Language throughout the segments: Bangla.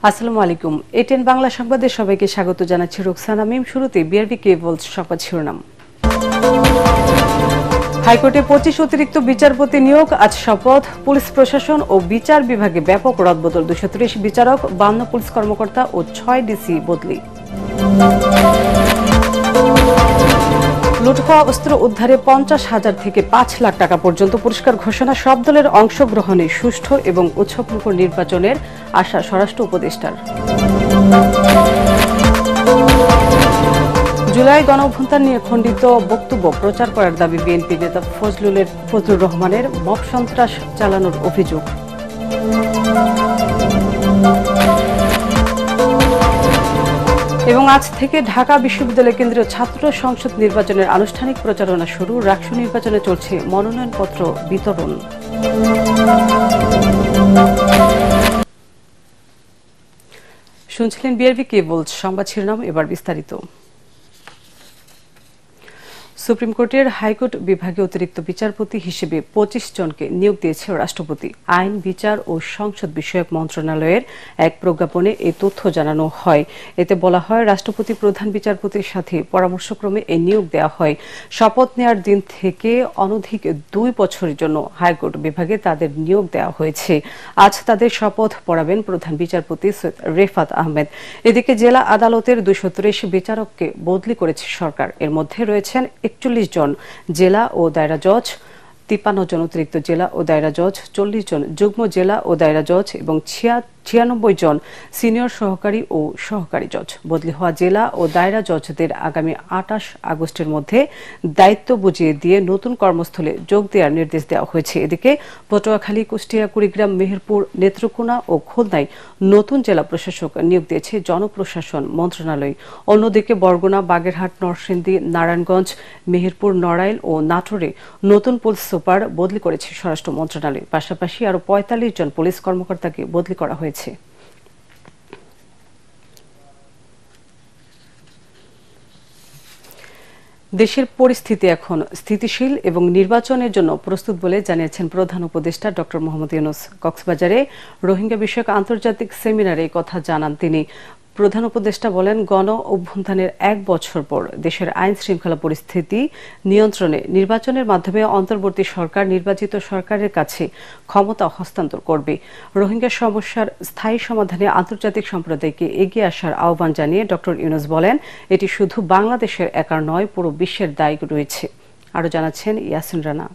আসসালামু আলাইকুম। এটিএন বাংলা সংবাদে সবাইকে স্বাগত জানাচ্ছি রোকসানা মিম। শুরুতে বিআরবি কেবলস সংবাদ শিরোনাম। হাইকোর্টে 25 অতিরিক্ত বিচারপতি নিয়োগ, আজ শপথ। পুলিশ প্রশাসন ও বিচার বিভাগে ব্যাপক রদবদল, 230 বিচারক, 52 পুলিশ কর্মকর্তা ও 6 ডিসি বদলি। লুট হওয়া অস্ত্র উদ্ধারে 50,000 থেকে 5 লাখ টাকা পর্যন্ত পুরস্কার ঘোষণা। সব দলের অংশগ্রহণে সুষ্ঠু এবং উৎসবমুখর নির্বাচনের আশা স্বরাষ্ট্র উপদেষ্টার। জুলাই গণঅভ্যুত্থান নিয়ে খণ্ডিত বক্তব্য প্রচার করার দাবি বিএনপি নেতা ফজলুর রহমানের। মব সন্ত্রাস চালানোর অভিযোগ। এবং আজ থেকে ঢাকা বিশ্ববিদ্যালয় কেন্দ্রীয় ছাত্র সংসদ নির্বাচনের আনুষ্ঠানিক প্রচারণা শুরু। রাকসু নির্বাচনে চলছে মনোনয়নপত্র বিতরণ। শুনছিলেন বিআরবি কেবলস সংবাদ শিরোনাম, এবার বিস্তারিত। সুপ্রিম কোর্টের হাইকোর্ট বিভাগে অতিরিক্ত বিচারপতি হিসেবে 25 জনকে নিয়োগ দিয়েছে রাষ্ট্রপতি। আইন, বিচার ও সংসদ বিষয়ক মন্ত্রণালয়ের এক প্রজ্ঞাপনে এই তথ্য জানানো হয়। এতে বলা হয়, রাষ্ট্রপতি প্রধান বিচারপতির সাথে পরামর্শক্রমে এই নিয়োগ দেওয়া হয়। শপথ নেওয়ার দিন থেকে অনধিক 2 বছরের জন্য হাইকোর্ট বিভাগে তাদের নিয়োগ দেওয়া হয়েছে। আজ তাদের শপথ পড়াবেন প্রধান বিচারপতি সৈয়দ রেফাত আহমেদ। এদিকে জেলা আদালতের 230 বিচারককে বদলি করেছে সরকার। এর মধ্যে রয়েছেন 41 জন জেলা ও দায়রা জজ, 53 জন অতিরিক্ত জেলা ও দায়রা জজ, 40 জন যুগ্ম জেলা ও দায়রা জজ এবং 96 জন সিনিয়র সহকারী ও সহকারী জজ। বদলি হওয়া জেলা ও দায়রা জজদের আগামী 28 আগস্টের মধ্যে দায়িত্ব বুঝিয়ে দিয়ে নতুন কর্মস্থলে যোগ দেওয়ার নির্দেশ দেওয়া হয়েছে। এদিকে পটুয়াখালী, কুষ্টিয়া, কুড়িগ্রাম, মেহেরপুর, নেত্রকোনা ও খুলনায় নতুন জেলা প্রশাসক নিয়োগ দিয়েছে জনপ্রশাসন মন্ত্রণালয়। অন্যদিকে বরগুনা, বাগেরহাট, নরসিংদী, নারায়ণগঞ্জ, মেহেরপুর, নড়াইল ও নাটোরে নতুন পুলিশ সুপার বদলি করেছে স্বরাষ্ট্র মন্ত্রণালয়। পাশাপাশি আরও 45 জন পুলিশ কর্মকর্তাকে বদলি করা হয়েছে। দেশের পরিস্থিতি এখন স্থিতিশীল এবং নির্বাচনের জন্য প্রস্তুত বলে জানিয়েছেন প্রধান উপদেষ্টা ডক্টর মোহাম্মদ ইউনূস। কক্সবাজারে রোহিঙ্গা বিষয়ক আন্তর্জাতিক সেমিনারে এই কথা জানান তিনি। প্রধান উপদেষ্টা বলেন, গণ অভ্যুত্থানের 1 বছর পর দেশের আইন শৃঙ্খলা পরিস্থিতি নিয়ন্ত্রণে নির্বাচনের মাধ্যমে অন্তর্বর্তী সরকার নির্বাচিত সরকারের কাছে ক্ষমতা হস্তান্তর করবে। রোহিঙ্গা সমস্যার স্থায়ী সমাধানে আন্তর্জাতিক সম্প্রদায়কে এগিয়ে আসার আহ্বান জানিয়ে ডক্টর ইউনূস বলেন, এটি শুধু বাংলাদেশের একার নয়, পুরো বিশ্বের দায় রয়েছে। আরও জানাচ্ছেন ইয়াসিন রানা।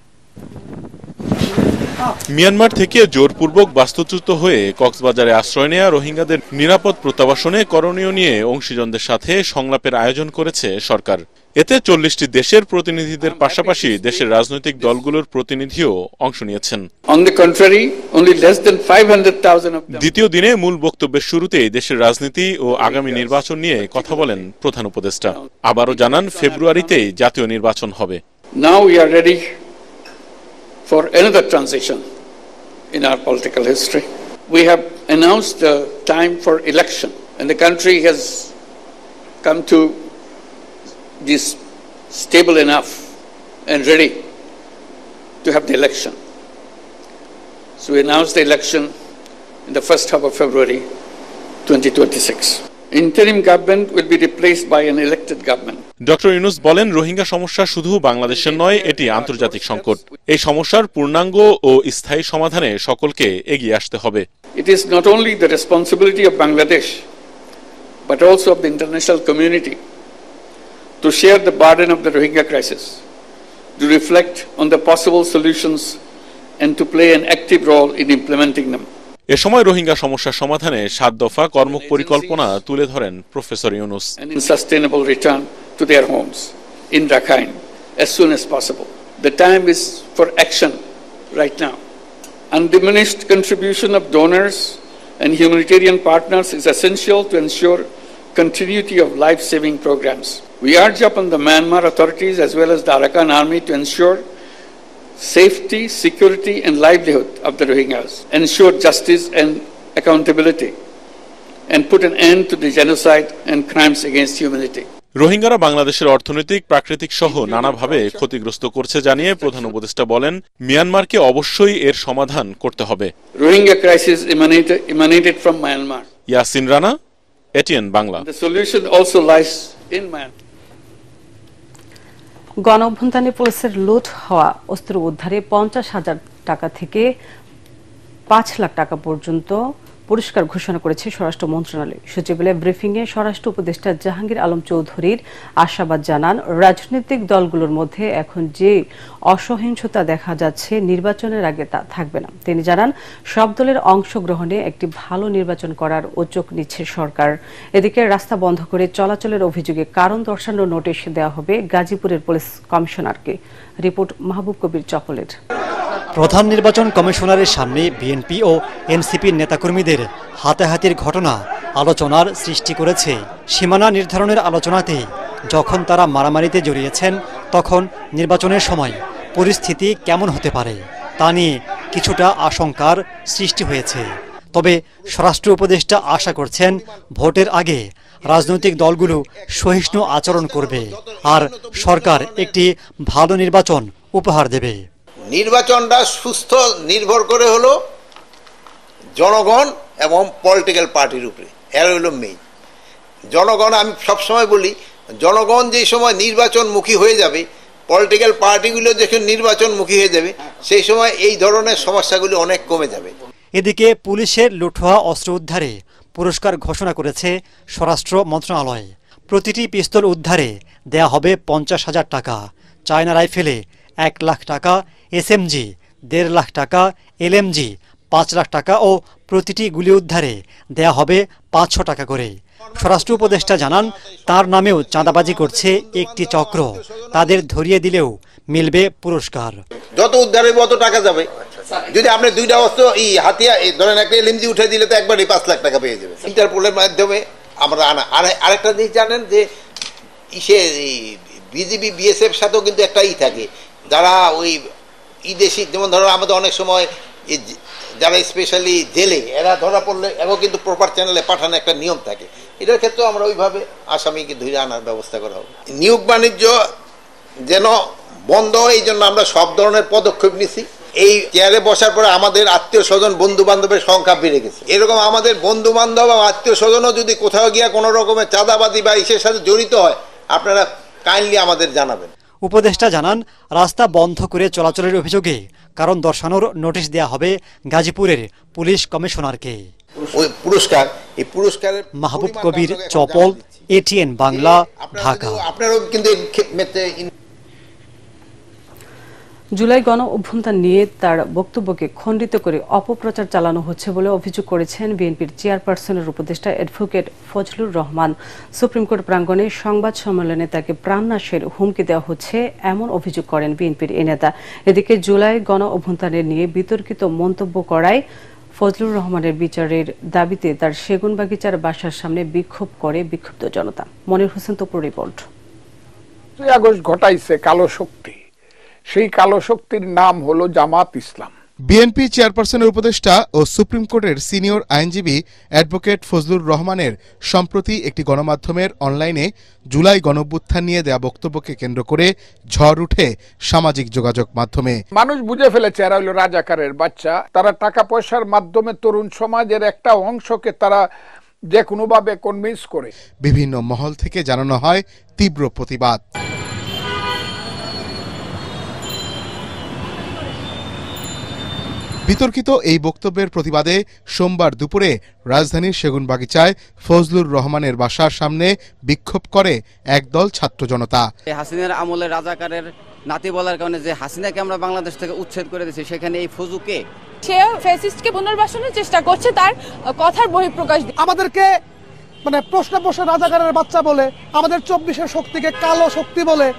মিয়ানমার থেকে জোরপূর্বক বাস্তুচ্যুত হয়ে কক্সবাজারে আশ্রয় নেয়া রোহিঙ্গাদের নিরাপদ প্রত্যাবাসনে করণীয় নিয়ে অংশীজনদের সাথে সংলাপের আয়োজন করেছে সরকার। এতে 40টি দেশের প্রতিনিধিদের পাশাপাশি দেশের রাজনৈতিক দলগুলোর প্রতিনিধিও অংশ নিয়েছেন। দ্বিতীয় দিনে মূল বক্তব্যের শুরুতেই দেশের রাজনীতি ও আগামী নির্বাচন নিয়ে কথা বলেন প্রধান উপদেষ্টা। আবারও জানান, ফেব্রুয়ারিতেই জাতীয় নির্বাচন হবে। For another transition in our political history. We have announced the time for election, and the country has come to be stable enough and ready to have the election. So we announced the election in the first half of February 2026. Interim government will be replaced by an elected government. Doctor Yunus বলেন, রোহিঙ্গা সমস্যা শুধু বাংলাদেশের নয়, এটি আন্তর্জাতিক সংকট। এই সমস্যার পূর্ণাঙ্গ ও স্থায়ী সমাধানে সকলকে এগিয়ে আসতে হবে। It is not only the responsibility of Bangladesh, but also of the international community to share the burden of the Rohingya crisis, to reflect on the possible solutions and to play an active role in implementing them. এ সময় রোহিঙ্গা সমস্যা সমাধানে 7 দফা কর্মপরিকল্পনা তুলে ধরেন professor Yunus. Sustainable return to their homes in Rakhine as soon as possible. The time is for action right now. Undiminished contribution of donors and humanitarian partners is essential to ensure continuity of life-saving programs. We urge upon the Myanmar authorities as well as the Arakan army to ensure safety, security and livelihood of the Rohingyas, ensure justice and accountability, and put an end to the genocide and crimes against humanity. রোহিঙ্গারা বাংলাদেশের অর্থনৈতিক, প্রাকৃতিক সহ নানাভাবে ক্ষতিগ্রস্ত করছে জানিয়ে প্রধান উপদেষ্টা বলেন, মিয়ানমারকে অবশ্যই এর সমাধান করতে হবে। Rohingya crisis emanated from Myanmar. Yasin Rana, ATN Bangla. The solution also lies in man. গণঅভ্যুত্থানে পুলিশের লুট হওয়া অস্ত্র উদ্ধারে 50,000 টাকা থেকে 5 লাখ টাকা পর্যন্ত পুরস্কার ঘোষণা করেছে স্বরাষ্ট্র মন্ত্রণালয়। সচিবালয় ব্রিফিংয়ে স্বরাষ্ট্র উপদেষ্টা জাহাঙ্গীর আলম চৌধুরীর আশাবাদ জানান, রাজনৈতিক দলগুলোর মধ্যে এখন যে অসহিংসতা দেখা যাচ্ছে নির্বাচনের আগে তা থাকবে না। তিনি জানান, সব দলের অংশগ্রহণে একটি ভালো নির্বাচন করার উদ্যোগ নিচ্ছে সরকার। এদিকে রাস্তা বন্ধ করে চলাচলের অভিযোগে কারণ দর্শানোর নোটিশ দেওয়া হবে গাজীপুরের পুলিশ কমিশনারকে। রিপোর্ট মাহবুব কবির চপলের। প্রধান নির্বাচন কমিশনারের সামনে বিএনপি ও এনসিপির নেতাকর্মীদের হাতাহাতির ঘটনা আলোচনার সৃষ্টি করেছে। সীমানা নির্ধারণের আলোচনাতে যখন তারা মারামারিতে জড়িয়েছেন, তখন নির্বাচনের সময় পরিস্থিতি কেমন হতে পারে তা নিয়ে কিছুটা আশঙ্কার সৃষ্টি হয়েছে। তবে স্বরাষ্ট্র উপদেষ্টা আশা করছেন, ভোটের আগে রাজনৈতিক দলগুলো সহিষ্ণু আচরণ করবে আর সরকার একটি ভালো নির্বাচন উপহার দেবে। নির্বাচনটা সুস্থ নির্ভর করে হলো জনগণ এবং পলিটিক্যাল পার্টির উপরে। এর হলো মেইন জনগণ। আমি সবসময় বলি, জনগণ যে সময় নির্বাচনমুখী হয়ে যাবে, পলিটিক্যাল পার্টিগুলো যখন নির্বাচনমুখী হয়ে যাবে, সেই সময় এই ধরনের সমস্যাগুলি অনেক কমে যাবে। এদিকে পুলিশের লুট হওয়া অস্ত্র উদ্ধারে পুরস্কার ঘোষণা করেছে স্বরাষ্ট্র মন্ত্রণালয়। প্রতিটি পিস্তল উদ্ধারে দেয়া হবে 50,000 টাকা, চায়না রাইফেলে 1 লাখ টাকা, এসএমজি 1.5 লাখ টাকা, এলএমজি 5 লাখ টাকা ও প্রতিটি গুলি উদ্ধারে দেয়া হবে 500 টাকা করে। স্বরাষ্ট্র উপদেষ্টা জানান, তার নামেও চাঁদাবাজি করছে একটি চক্র, তাদের ধরিয়ে দিলেও মিলবে পুরস্কার। যত উদ্ধার হবে অত টাকা যাবে। যদি আপনি দুইটা অস্ত্র হাতিয়া ধরেন একটা এলএমজি উঠে দিলে তো একবারই 5 লাখ টাকা পেয়ে যাবে। ইন্টারপোলের মাধ্যমে আমরা আনা। আরেকটা জিনিস জানেন যে বিজিবি বিএসএফ সাথেও কিন্তু একটা থাকে, যারা ওই দেশি, যেমন ধরো আমাদের অনেক সময় যারা স্পেশালি জেলে, এরা ধরা পড়লে এও কিন্তু প্রপার চ্যানেলে পাঠানোর একটা নিয়ম থাকে। এটার ক্ষেত্রেও আমরা ওইভাবে আসামিকে ধরে আনার ব্যবস্থা করা হবে। নিয়োগ বাণিজ্য যেন বন্ধ হয়, এই জন্য আমরা সব ধরনের পদক্ষেপ নিছি। এই চেয়ারে বসার পরে আমাদের আত্মীয় স্বজন বন্ধু বান্ধবের সংখ্যা বেড়ে গেছে। এরকম আমাদের বন্ধু বান্ধব এবং আত্মীয় স্বজনও যদি কোথাও গিয়া কোনো রকমের চাঁদাবাদি বা ইসের সাথে জড়িত হয়, আপনারা কাইন্ডলি আমাদের জানাবেন। উপদেষ্টা জানান, রাস্তা বন্ধ করে চলাচলের অভিযোগে কারণ দর্শানোর নোটিশ দেয়া হবে গাজীপুরের পুলিশ কমিশনারকে। ওই পুরস্কারের মাহবুব কবির চপল, এটিএন বাংলা, ঢাকা। আপনারাও কিন্তু জুলাই গণ অভ্যুত্থান নিয়ে তার বক্তব্যকে খণ্ডিত করে অপপ্রচার চালানো হচ্ছে বলে অভিযোগ করেছেন বিএনপির চেয়ারপারসনের উপদেষ্টা advocate Fazlur Rahman. Supreme court প্রাঙ্গণে সংবাদ সম্মেলনে তাকে প্রাণনাশের হুমকি দেওয়া হচ্ছে এমন অভিযোগ করেন বিএনপির এই নেতা। এদিকে জুলাই গণ অভ্যুত্থানের নিয়ে বিতর্কিত মন্তব্য করায় ফজলুর রহমানের বিচারের দাবিতে তার সেগুনবাগিচার বাসার সামনে বিক্ষোভ করে বিক্ষুব্ধ জনতা। মনির হোসেন তপুর রিপোর্ট। 2 আগস্ট ঘটাইছে কালো শক্তি, সেই কালো শক্তির নাম হলো জামাত ইসলাম। বিএনপি চেয়ারপারসনের উপদেষ্টা ও সুপ্রিম কোর্টের সিনিয়র আইনজীবী অ্যাডভোকেট ফজলুর রহমানের সম্প্রতি একটি গণমাধ্যমের অনলাইনে জুলাই গণঅভ্যুত্থান নিয়ে দেয়া বক্তব্যকে কেন্দ্র করে ঝড় উঠে সামাজিক যোগাযোগ মাধ্যমে। মানুষ বুঝে ফেলেছে এরা হলো রাজাকারের বাচ্চা। তারা টাকা পয়সার মাধ্যমে তরুণ সমাজের একটা অংশকে তারা যে কোনোভাবে কনভিন্স করে। বিভিন্ন মহল থেকে জানানো হয় তীব্র প্রতিবাদ। বিতর্কিত এই বক্তব্যের প্রতিবাদে সোমবার দুপুরে রাজধানীর সেগুনবাগিচায় ফজলুর রহমানের বাসার সামনে বিক্ষোভ করে একদল ছাত্র জনতা। হাসিনার আমলে রাজাকারের নাতি বলার কারণে যে হাসিনাকে আমরা বাংলাদেশ থেকে উচ্ছেদ করে দিয়েছি, সেখানে এই ফজুকে সে ফ্যাসিস্টকে পুনর্বাসনের চেষ্টা করছে, তার কথার বহিঃপ্রকাশ। আমাদেরকে প্রশ্ন বসে রাজাকারের বাচ্চা বলে, আমাদের 24-এর শক্তিকে কালো শক্তি বলে,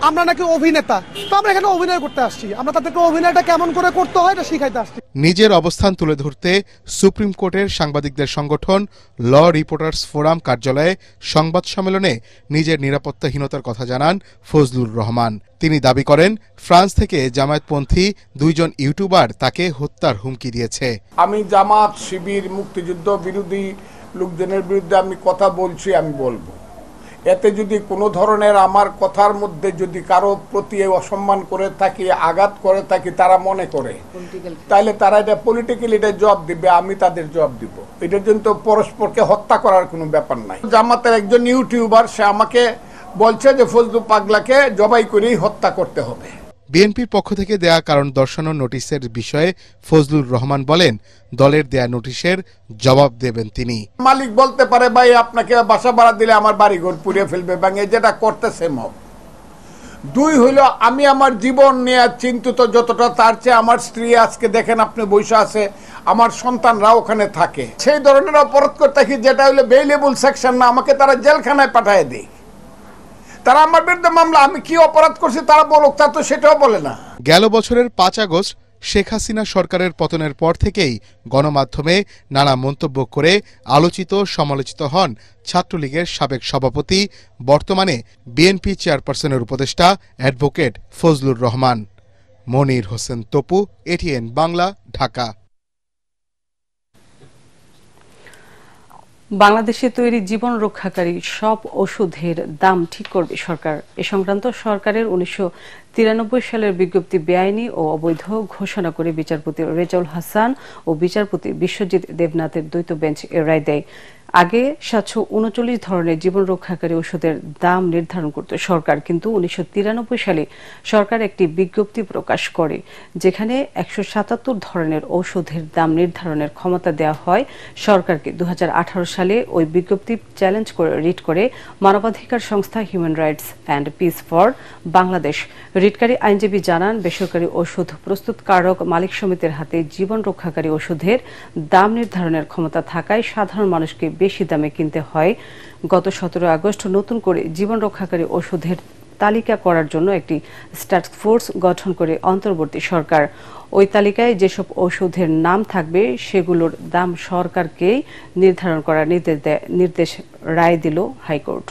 আমরা নাকি অভিনেতা। তো আমরা এখানে অভিনয় করতে আসছি, আমরা তাদেরকে অভিনয়টা কেমন করে করতে হয় এটা শিখাইতে আসছি। নিজের অবস্থান তুলে ধরতে সুপ্রিম কোর্টের সাংবাদিকদের সংগঠন ল রিপোর্টার্স ফোরাম কার্যালয়ে সংবাদ সম্মেলনে নিজের নিরাপত্তাহীনতার কথা জানান ফজলুর রহমান। তিনি দাবি করেন, ফ্রান্স থেকে জামায়াতপন্থী 2 জন ইউটিউবার তাকে হত্যার হুমকি দিয়েছে। আমি জামাত, শিবির, মুক্তিযুদ্ধ বিরোধী লোকজনের বিরুদ্ধে আমি কথা বলছি, আমি বলবো। এতে যদি কোনো ধরনের আমার কথার মধ্যে যদি কারো প্রতি অসম্মান করে থাকি, আঘাত করে থাকি, তারা মনে করে তাহলে তারা এটা পলিটিক্যালি এটা জবাব দিবে, আমি তাদের জবাব দিব। এটার জন্য তো পরস্পরকে হত্যা করার কোনো ব্যাপার নাই। জামাতের একজন ইউটিউবার সে আমাকে বলছে যে ফজলু পাগলাকে জবাই করেই হত্যা করতে হবে। বিএনপির পক্ষ থেকে দেয়া কারণ দর্শানো নোটিশের বিষয়ে ফজলুর রহমান বলেন, দলের দেয়া নোটিশের জবাব দেবেন তিনি। মালিক বলতে পারে ভাই আপনাকে বাসা ভাড়া দিলে আমার বাড়িঘর পুড়িয়ে ফেলবে, ভাঙে যেটা করতেছে মব। দুই হইল আমি আমার জীবন নিয়ে চিন্তিত যতটা, তার চেয়ে আমার স্ত্রী আজকে দেখেন আপনি বসে আছে, আমার সন্তানরা ওখানে থাকে। সেই ধরনের অপরাধ করতে কি যেটা হইলো বেইলেবল সেকশন না, আমাকে তারা জেলখানায় পাঠিয়ে দেয়। তারা আমার বিরুদ্ধে মামলা, আমি কি অপরাধ করছি তারা বলুক, তা তো সেটাও বলে না। গেল বছরের 5 আগস্ট শেখ হাসিনা সরকারের পতনের পর থেকেই গণমাধ্যমে নানা মন্তব্য করে আলোচিত সমালোচিত হন ছাত্রলীগের সাবেক সভাপতি, বর্তমানে বিএনপি চেয়ারপারসনের উপদেষ্টা অ্যাডভোকেট ফজলুর রহমান। মনির হোসেন তপু, এটিএন বাংলা, ঢাকা। বাংলাদেশে তৈরি জীবন রক্ষাকারী সব ওষুধের দাম ঠিক করবে সরকার। এ সংক্রান্ত সরকারের 1993 সালের বিজ্ঞপ্তি বেআইনি ও অবৈধ ঘোষণা করে বিচারপতি রেজাউল হাসান ও বিচারপতি বিশ্বজিৎ দেবনাথের দ্বৈত বেঞ্চ এ রায় দেয়। আগে 739 ধরনের জীবন রক্ষাকারী ওষুধের দাম নির্ধারণ করত সরকার, কিন্তু 1993 সালে সরকার একটি বিজ্ঞপ্তি প্রকাশ করে যেখানে 177 ধরনের ওষুধের দাম নির্ধারণের ক্ষমতা দেওয়া হয় সরকারকে। 2018 সালে ওই বিজ্ঞপ্তি চ্যালেঞ্জ করে রিট করে মানবাধিকার সংস্থা human rights and peace for Bangladesh. রিটকারী আইনজীবী জানান, বেসরকারি ওষুধ প্রস্তুতকারক মালিক সমিতির হাতে জীবন রক্ষাকারী ওষুধের দাম নির্ধারণের ক্ষমতা থাকায় সাধারণ মানুষকে বেশি দামে কিনতে হয়। গত 17 আগস্ট নতুন করে জীবন রক্ষাকারী ওষুধের তালিকা করার জন্য একটি টাস্ক ফোর্স গঠন করে অন্তর্বর্তী সরকার। ওই তালিকায় যেসব ওষুধের নাম থাকবে সেগুলোর দাম সরকারকেই নির্ধারণ করার নির্দেশ রায় দিল হাইকোর্ট।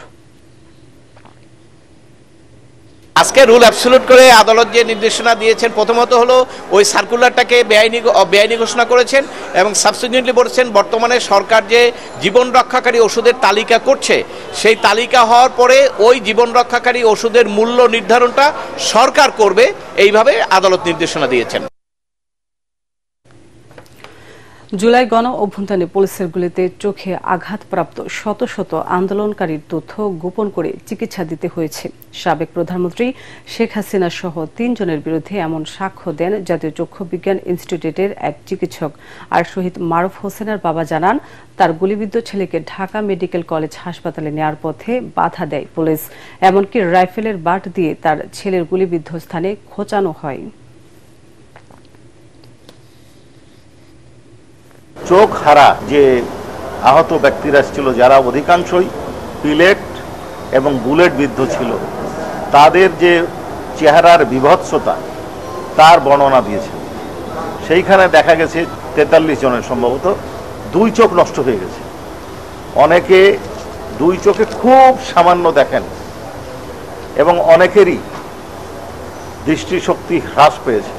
আজকে রুল অ্যাবসলিউট করে আদালত যে নির্দেশনা দিয়েছেন, প্রথমত হলো ওই সার্কুলারটাকে বেআইনি ঘোষণা করেছেন এবং সাবসিডিয়েন্টলি বলেছেন বর্তমানে সরকার যে জীবন রক্ষাকারী ওষুধের তালিকা করছে, সেই তালিকা হওয়ার পরে ওই জীবন রক্ষাকারী ওষুধের মূল্য নির্ধারণটা সরকার করবে, এইভাবে আদালত নির্দেশনা দিয়েছেন। জুলাই গণ অভ্যুত্থানে পুলিশের গুলিতে চোখে আঘাতপ্রাপ্ত শত শত আন্দোলনকারীর তথ্য গোপন করে চিকিৎসা দিতে হয়েছে। সাবেক প্রধানমন্ত্রী শেখ হাসিনা সহ 3 জনের বিরুদ্ধে এমন সাক্ষ্য দেন জাতীয় চক্ষু বিজ্ঞান ইনস্টিটিউটের এক চিকিৎসক। আর শহীদ মারুফ হোসেনের বাবা জানান, তার গুলিবিদ্ধ ছেলেকে ঢাকা মেডিকেল কলেজ হাসপাতালে নেওয়ার পথে বাধা দেয় পুলিশ। এমনকি রাইফেলের বাট দিয়ে তার ছেলের গুলিবিদ্ধ স্থানে খোঁচানো হয়। চোখ হারা যে আহত ব্যক্তিরা ছিল, যারা অধিকাংশই পিলেট এবং বুলেট বিদ্ধ ছিল, তাদের যে চেহারার বিভৎসতা তার বর্ণনা দিয়েছে। সেইখানে দেখা গেছে 43 জনের সম্ভবত 2 চোখ নষ্ট হয়ে গেছে। অনেকে 2 চোখে খুব সামান্য দেখেন এবং অনেকেরই দৃষ্টিশক্তি হ্রাস পেয়েছে।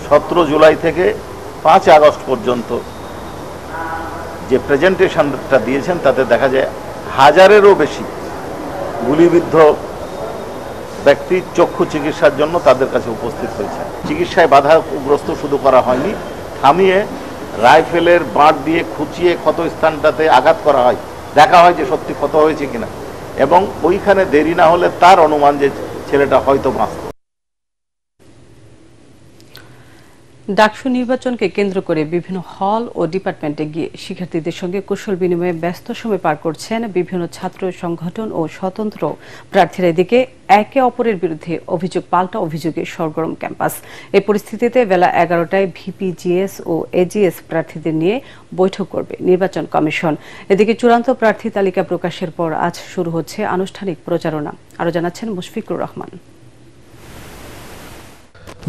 17 জুলাই থেকে 5 আগস্ট পর্যন্ত যে প্রেজেন্টেশনটা দিয়েছেন তাতে দেখা যায় 1000-এরও বেশি গুলিবিদ্ধ ব্যক্তি চক্ষু চিকিৎসার জন্য তাদের কাছে উপস্থিত হয়েছে। চিকিৎসায় বাধাগ্রস্ত শুধু করা হয়নি, থামিয়ে রাইফেলের বাট দিয়ে খুঁচিয়ে ক্ষত স্থানটাতে আঘাত করা হয়, দেখা হয় যে সত্যি ক্ষত হয়েছে কিনা, এবং ওইখানে দেরি না হলে তার অনুমান যে ছেলেটা হয়তো বাঁচত। ডাকসু নির্বাচনকে কেন্দ্র করে বিভিন্ন হল ও ডিপার্টমেন্টে গিয়ে শিক্ষার্থীদের সঙ্গে কুশল বিনিময়ে ব্যস্ত সময় পার করছেন বিভিন্ন ছাত্র সংগঠন ও স্বতন্ত্র প্রার্থীরা। এদিকে একে অপরের বিরুদ্ধে অভিযোগ পাল্টা অভিযোগে সরগরম ক্যাম্পাস। এই পরিস্থিতিতে বেলা 11টায় ভিপিজিএস ও এজিএস প্রার্থীদের নিয়ে বৈঠক করবে নির্বাচন কমিশন। এদিকে চূড়ান্ত প্রার্থী তালিকা প্রকাশের পর আজ শুরু হচ্ছে আনুষ্ঠানিক প্রচারণা। আরও জানাচ্ছেন মুশফিকুর রহমান।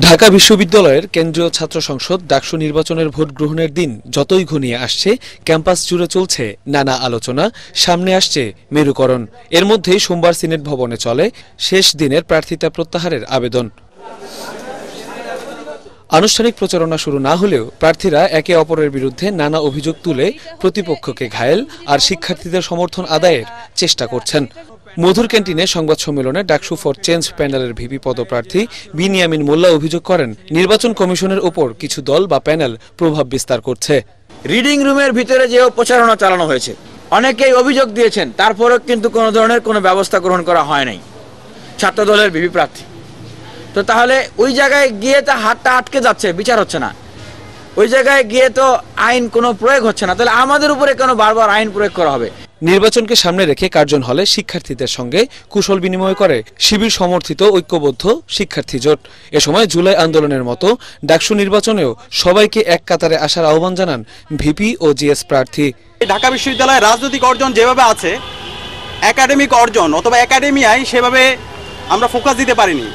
ঢাকা বিশ্ববিদ্যালয়ের কেন্দ্রীয় ছাত্র সংসদ ডাকসু নির্বাচনের ভোট গ্রহণের দিন যতই ঘনিয়ে আসছে, ক্যাম্পাস জুড়ে চলছে নানা আলোচনা, সামনে আসছে মেরুকরণ। এর মধ্যেই সোমবার সিনেট ভবনে চলে শেষ দিনের প্রার্থিতা প্রত্যাহারের আবেদন। আনুষ্ঠানিক প্রচারণা শুরু না হলেও প্রার্থীরা একে অপরের বিরুদ্ধে নানা অভিযোগ তুলে প্রতিপক্ষকে ঘায়েল আর শিক্ষার্থীদের সমর্থন আদায়ের চেষ্টা করছেন। মধুর ক্যান্টিনে সংবাদ সম্মেলনে ডাকসু ফর চেঞ্জ প্যানেলের ভিপি পদপ্রার্থী বিনিয়ামিন মোল্লা অভিযোগ করেন, নির্বাচন কমিশনের উপর কিছু দল বা প্যানেল প্রভাব বিস্তার করছে। রিডিং রুমের ভিতরে যে প্রচারণা চালানো হয়েছে, অনেকেই অভিযোগ দিয়েছেন, তারপরেও কিন্তু কোনো ধরনের কোনো ব্যবস্থা গ্রহণ করা হয় নাই ছাত্র দলের ভিপি প্রার্থী। তো তাহলে ওই জায়গায় গিয়ে তা হাতটা আটকে যাচ্ছে, বিচার হচ্ছে না। ওই জায়গায় গিয়ে তো আইন কোনো প্রয়োগ হচ্ছে না, তাহলে আমাদের উপরে কেন বারবার আইন প্রয়োগ করা হবে? নির্বাচনকে সামনে রেখে কার্জন হলে শিক্ষার্থীদের সঙ্গে কুশল বিনিময় করে শিবির সমর্থিত ঐক্যবদ্ধ শিক্ষার্থী জোট। এ সময় জুলাই আন্দোলনের মতো ডাকসু নির্বাচনেও সবাইকে এক কাতারে আসার আহ্বান জানান ভিপি ও জিএস প্রার্থী। ঢাকা বিশ্ববিদ্যালয়ের রাজনৈতিক অর্জন যেভাবে আছে, একাডেমিক অর্জন অথবা একাডেমিয়ায় সেভাবে আমরা ফোকাস দিতে পারিনি।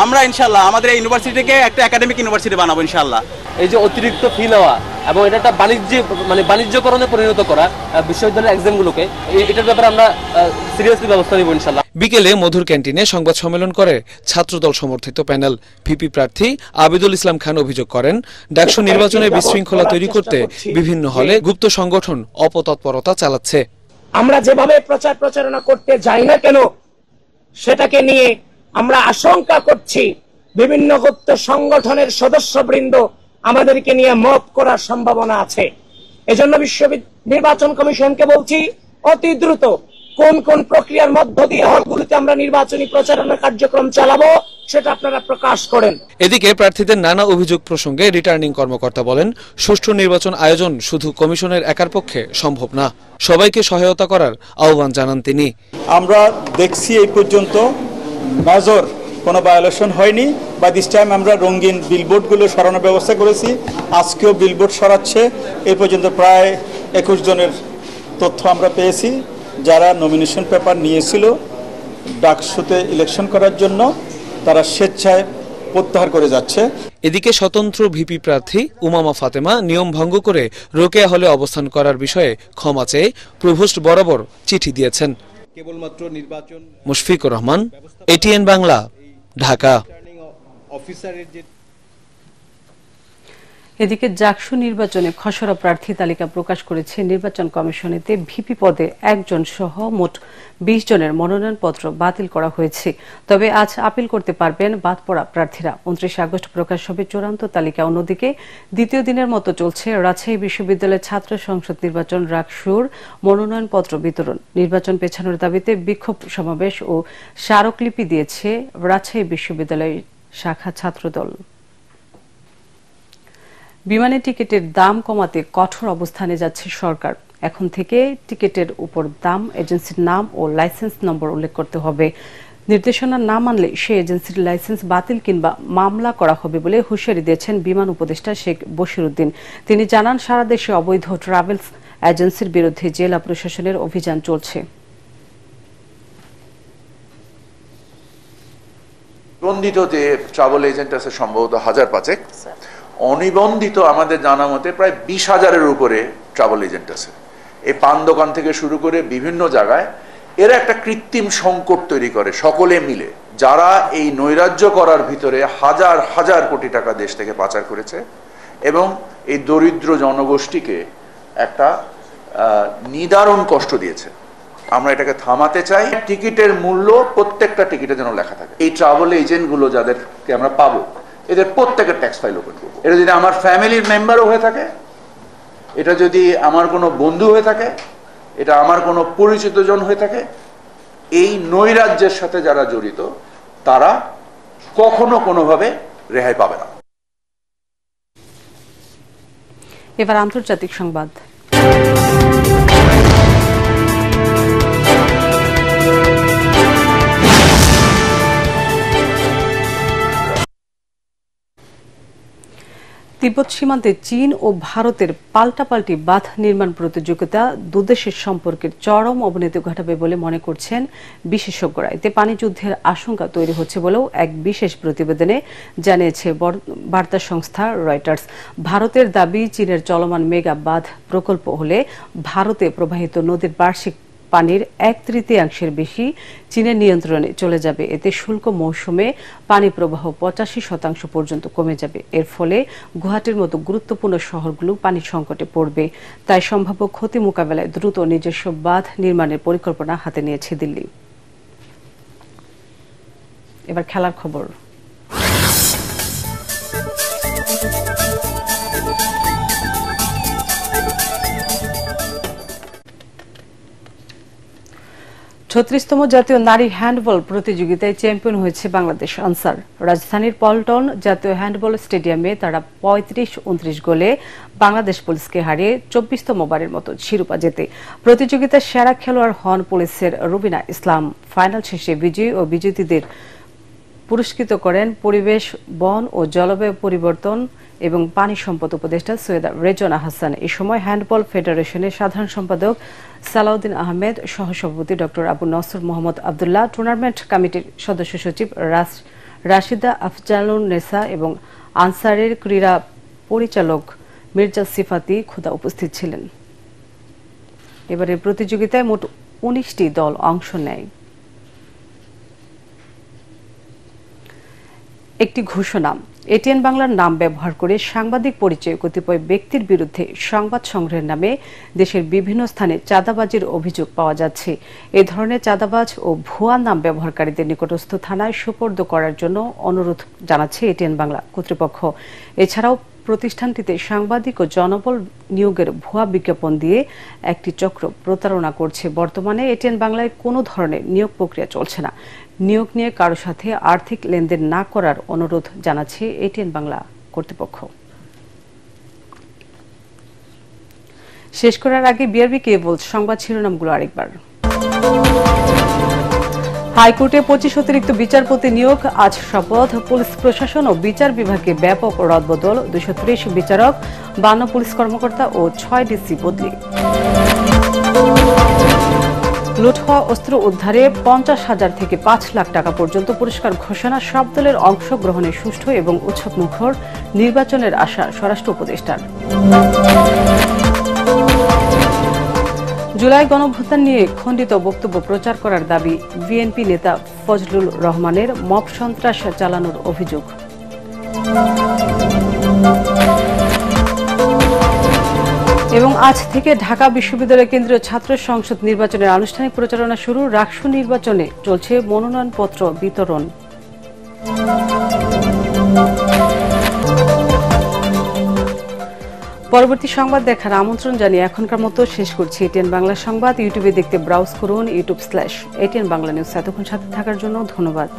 আমরা ইনশাল্লাহ আমাদের এই ইউনিভার্সিটিকে একটা একাডেমিক ইউনিভার্সিটি বানাবো ইনশাল্লাহ। এই যে অতিরিক্ত ফি নেওয়া এবং এটা একটা বাণিজ্যকরণে পরিণত করা বিশ্ববিদ্যালয়ের এক্সামগুলোকে, এটার ব্যাপারে আমরা সিরিয়াসলি ব্যবস্থা নিব ইনশাল্লাহ। বিকেলে মধুর ক্যান্টিনে সংবাদ সম্মেলন করে ছাত্রদল সমর্থিত প্যানেল। ভিপি প্রার্থী আবিদুল ইসলাম খান অভিযোগ করেন, ডাকসু নির্বাচনে বিশৃঙ্খলা তৈরি করতে বিভিন্ন হলে গুপ্ত সংগঠন অপতৎপরতা চালাচ্ছে। আমরা যেভাবে প্রচারণা করতে যাই না কেন, সেটাকে নিয়ে আমরা আশঙ্কা করছি বিভিন্ন গুপ্ত সংগঠনের সদস্যবৃন্দ আমাদেরকে নিয়ে মব করার সম্ভাবনা আছে। এজন্য নির্বাচন কমিশনকে বলছি, অতি দ্রুত কোন কোন প্রক্রিয়ার মধ্য দিয়ে হলগুলিতে আমরা নির্বাচনী প্রচারণা কার্যক্রম চালাবো সেটা আপনারা প্রকাশ করেন। এদিকে প্রার্থীদের নানা অভিযোগ প্রসঙ্গে রিটার্নিং কর্মকর্তা বলেন, সুষ্ঠু নির্বাচন আয়োজন শুধু কমিশনের একার পক্ষে সম্ভব না, সবাইকে সহায়তা করার আহ্বান জানান তিনি। আমরা দেখছি এই পর্যন্ত মেজর কোনো ভায়োলেশন হয়নি। বাই দিস টাইম আমরা রঙিন বিলবোর্ডগুলো সরানোর ব্যবস্থা করেছি, আজকেও বিলবোর্ড সরাচ্ছে। এ পর্যন্ত প্রায় 21 জনের তথ্য আমরা পেয়েছি যারা নমিনেশন পেপার নিয়েছিল ডাকসুতে ইলেকশন করার জন্য, তারা স্বেচ্ছায় প্রত্যাহার করে যাচ্ছে। এদিকে স্বতন্ত্র ভিপি প্রার্থী উমামা ফাতেমা নিয়ম ভঙ্গ করে রোকেয়া হলে অবস্থান করার বিষয়ে ক্ষমা চেয়ে প্রভোস্ট বরাবর চিঠি দিয়েছেন। কেবলমাত্র নির্বাচন। মুশফিকুর রহমান, এটিএন বাংলা, ঢাকা। এদিকে ডাকসু নির্বাচনে খসড়া প্রার্থী তালিকা প্রকাশ করেছে নির্বাচন কমিশন। এতে ভিপি পদে 1 জন সহ মোট 20 জনের মনোনয়নপত্র বাতিল করা হয়েছে। তবে আজ আপিল করতে পারবেন বাদ পড়া প্রার্থীরা। 29 আগস্ট প্রকাশ হবে চূড়ান্ত তালিকা। অন্যদিকে দ্বিতীয় দিনের মতো চলছে রাজশাহী বিশ্ববিদ্যালয়ের ছাত্র সংসদ নির্বাচন রাকসুর মনোনয়নপত্র বিতরণ। নির্বাচন পেছানোর দাবিতে বিক্ষোভ সমাবেশ ও স্মারকলিপি দিয়েছে রাজশাহী বিশ্ববিদ্যালয় শাখা ছাত্রদল। বিমানে টিকিটের দাম কমাতে কঠোর অবস্থানে যাচ্ছে সরকার। এখন থেকে টিকিটের উপর দাম এজেন্সির নাম ও লাইসেন্স নম্বর উল্লেখ করতে হবে। নির্দেশনা না মানলে সেই এজেন্সির লাইসেন্স বাতিল কিংবা মামলা করা হবে বলে হুঁশিয়ারি দিয়েছেন বিমান উপদেষ্টা শেখ বশিরউদ্দিন। তিনি জানান, সারা দেশে অবৈধ ট্রাভেলস এজেন্সির বিরুদ্ধে জেলা প্রশাসনের অভিযান চলছে। নিবন্ধিত যে ট্রাভেল এজেন্ট আছে সম্ভবত 1005, অনিবন্ধিত আমাদের জানা মতে প্রায় 20,000-এর উপরে ট্রাভেল এজেন্ট আছে। এই পান দোকান থেকে শুরু করে বিভিন্ন জায়গায় এরা একটা কৃত্রিম সংকট তৈরি করে সকলে মিলে, যারা এই নৈরাজ্য করার ভিতরে হাজার হাজার কোটি টাকা দেশ থেকে পাচার করেছে এবং এই দরিদ্র জনগোষ্ঠীকে একটা নিদারুণ কষ্ট দিয়েছে। আমরা এটাকে থামাতে চাই। টিকিটের মূল্য প্রত্যেকটা টিকিটে যেন লেখা থাকে। এই ট্রাভেল এজেন্টগুলো যাদেরকে আমরা পাবো, এদের প্রত্যেকের ট্যাক্স ফাইল ওপেন করবো। এটা যদি আমার ফ্যামিলির মেম্বারও হয়ে থাকে, এটা যদি আমার কোনো বন্ধু হয়ে থাকে, এটা আমার কোনো পরিচিত জন হয়ে থাকে, এই নৈরাজ্যের সাথে যারা জড়িত তারা কখনো কোনোভাবে রেহাই পাবে না। এবার আন্তর্জাতিক সংবাদ। তিব্বত সীমান্তে চীন ও ভারতের পাল্টাপাল্টি বাঁধ নির্মাণ প্রতিযোগিতা দুদেশের সম্পর্কের চরম অবনতি ঘটাবে বলে মনে করছেন বিশেষজ্ঞরা। এতে পানি যুদ্ধের আশঙ্কা তৈরি হচ্ছে বলেও এক বিশেষ প্রতিবেদনে জানিয়েছে বার্তা সংস্থা রয়টার্স। ভারতের দাবি, চীনের চলমান মেগা বাঁধ প্রকল্প হলে ভারতে প্রবাহিত নদীর বার্ষিক পানির 1/3 বেশি চীনের নিয়ন্ত্রণে চলে যাবে। এতে শুল্ক মৌসুমে পানি প্রবাহ 85% পর্যন্ত কমে যাবে। এর ফলে গুয়াহাটির মতো গুরুত্বপূর্ণ শহরগুলো পানি সংকটে পড়বে। তাই সম্ভাব্য ক্ষতি মোকাবেলায় দ্রুত নিজস্ব বাঁধ নির্মাণের পরিকল্পনা হাতে নিয়েছে দিল্লি। এবার খেলার খবর। ছত্রিশতম জাতীয় নারী হ্যান্ডবল প্রতিযোগিতায় চ্যাম্পিয়ন হয়েছে বাংলাদেশ আনসার। রাজধানীর পল্টন জাতীয় হ্যান্ডবল স্টেডিয়ামে তারা ৩৫-২৯ গোলে বাংলাদেশ পুলিশকে হারিয়ে ২৪তম বারের মতো শিরোপা জেতে প্রতিযোগিতার সেরা খেলোয়াড় হন পুলিশের রুবিনা ইসলাম। ফাইনাল শেষে বিজয়ী ও বিজেতাদের পুরস্কৃত করেন পরিবেশ, বন ও জলবায়ু পরিবর্তন এবং পানি সম্পদ উপদেষ্টা সৈয়দা রেজওয়ানা হাসান। এই সময় হ্যান্ডবল ফেডারেশনের সাধারণ সম্পাদক সালাউদ্দিন আহমেদ, সহসভাপতি ডক্টর আবু নসর মোহাম্মদ আবদুল্লাহ, টুর্নামেন্ট কমিটির সদস্য সচিব রাশিদা আফজালুন নেসা এবং আনসারের ক্রীড়া পরিচালক মির্জা সিফাতি খুদা উপস্থিত ছিলেন। এবারের প্রতিযোগিতায় মোট ১৯টি দল অংশ নেয়। একটি ঘোষণা। এটিএন বাংলার নাম ব্যবহার করে সাংবাদিক পরিচয় কতিপয় ব্যক্তির বিরুদ্ধে সংবাদ সংগ্রহের নামে দেশের বিভিন্ন স্থানে চাঁদাবাজির অভিযোগ পাওয়া যাচ্ছে। এ ধরনের চাঁদাবাজ ও ভুয়া নাম ব্যবহারকারীদের নিকটস্থ থানায় সোপর্দ করার জন্য অনুরোধ জানাচ্ছে এটিএন বাংলা কর্তৃপক্ষ। এছাড়াও প্রতিষ্ঠানটিতে সাংবাদিক ও জনবল নিয়োগের ভুয়া বিজ্ঞাপন দিয়ে একটি চক্র প্রতারণা করছে। বর্তমানে এটিএন বাংলায় কোনো ধরনের নিয়োগ প্রক্রিয়া চলছে না। নিয়োগ নিয়ে কারো সাথে আর্থিক লেনদেন না করার অনুরোধ জানাচ্ছে এটিএন বাংলা কর্তৃপক্ষ। শেষ করার আগে বিআরবি কেবল সংবাদ শিরোনামগুলো আরেকবার। হাইকোর্টে ২৫ অতিরিক্ত বিচারপতি নিয়োগ, আজ শপথ। পুলিশ প্রশাসন ও বিচার বিভাগে ব্যাপক রদবদল, ২৩০ বিচারক, ৫২ পুলিশ কর্মকর্তা ও ৬ ডিসি বদলি। লুট হওয়া অস্ত্র উদ্ধারে ৫০,০০০ থেকে ৫ লাখ টাকা পর্যন্ত পুরস্কার ঘোষণা। সব দলের অংশগ্রহণে সুষ্ঠু এবং উৎসবমুখর নির্বাচনের আশা স্বরাষ্ট্র উপদেষ্টার। জুলাই গণঅভ্যুত্থান নিয়ে খণ্ডিত বক্তব্য প্রচার করার দাবি বিএনপি নেতা ফজলুর রহমানের। মব সন্ত্রাস চালানোর অভিযোগ। এবং আজ থেকে ঢাকা বিশ্ববিদ্যালয় কেন্দ্রীয় ছাত্র সংসদ নির্বাচনের আনুষ্ঠানিক প্রচারণা শুরু। রাকসু নির্বাচনে চলছে মনোনয়নপত্র বিতরণ। পরবর্তী সংবাদ দেখার আমন্ত্রণ জানিয়ে এখনকার মতো শেষ করছি এটিএন বাংলা সংবাদ। ইউটিউবে দেখতে ব্রাউজ করুন youtube/ATN বাংলা নিউজ। এতক্ষণ সাথে থাকার জন্য ধন্যবাদ।